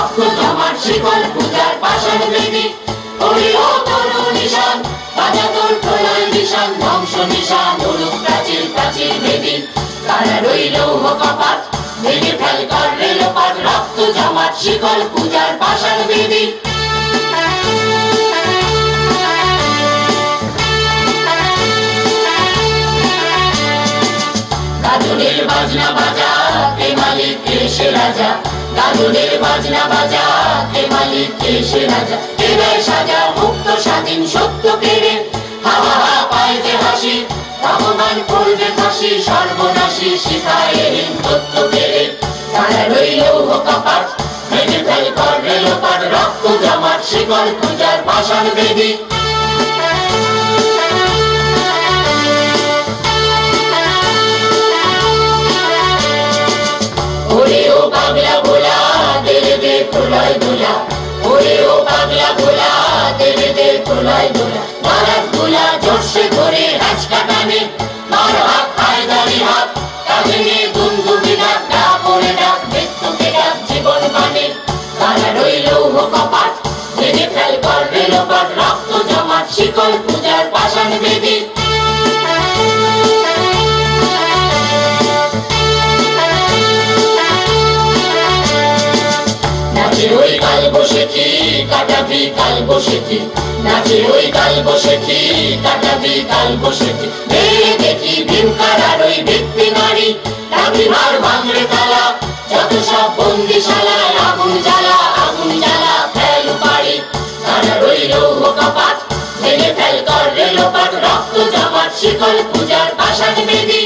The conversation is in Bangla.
রক্ত জমাট শিকল পূজার পাষাণ বেদী। ওরে ও তরু নিশান বাজা তোর প্রলয় নিশান, ধ্বংস নিশান উড়ুক প্রাচীর প্রাচীর বেদী। তারা রইল কপাট ভেঙে ফেল কর রেলপাট, রক্ত জমাট শিকল পূজার পাষাণ বেদী। গাজনের বাজনা বাজা কে মালিক কে সে রাজা, গাজনের বাজনা বাজা কে মালিক কে সে রাজা। কে দেয় সাজা মুক্ত স্বাধীন সত্য কেড়ে, হা হা হা পায় যে হাসি ভগবান করবে ফাঁসি, সর্বনাশী শিখায় হিন্দুত্ব কেড়ে। তারা রইল কপাট ভেঙে ফেল কর রেলপাট, রক্ত জমাট শিকল পূজার পাষাণ বেদী। ওরে ও পাগলা ভোলা তেরে দে প্রলয় দোলা, ওরে ও পাগলা ভোলা তেরে দে প্রলয় দোলা। মারাত গোলা জোরসে ধরে রাজকা টানে, মার হাত হায়দারি হাত কাঁধে নিয়ে দুন্দুবি ডাক, ডাক ওরে ডাক মৃত্যুকে ডাক জীবন মানে। তারা রইল কপাট ভেঙে ফেল কর রেলপাট, রক্ত জমাট শিকল পূজার পাষাণ বেদী। নাচে ওই কাল বসেছি কাটাবি কাল বসেছি, নাচে ওই কাল বসেছি কাটাবি কাল বসেছি। দেখি ভীমকার ওই ভিত্তি নারী, দাবি ভার ভাঙড়ে তালা যত সব বন্দিশালায়, আগুন জ্বালা আগুন জ্বালা ফেল পাড়ি। তারা রইল কপাট ভেঙে ফেল কর রেলপাট, রক্ত জমাট শিকল পূজার পাষাণ বেদী।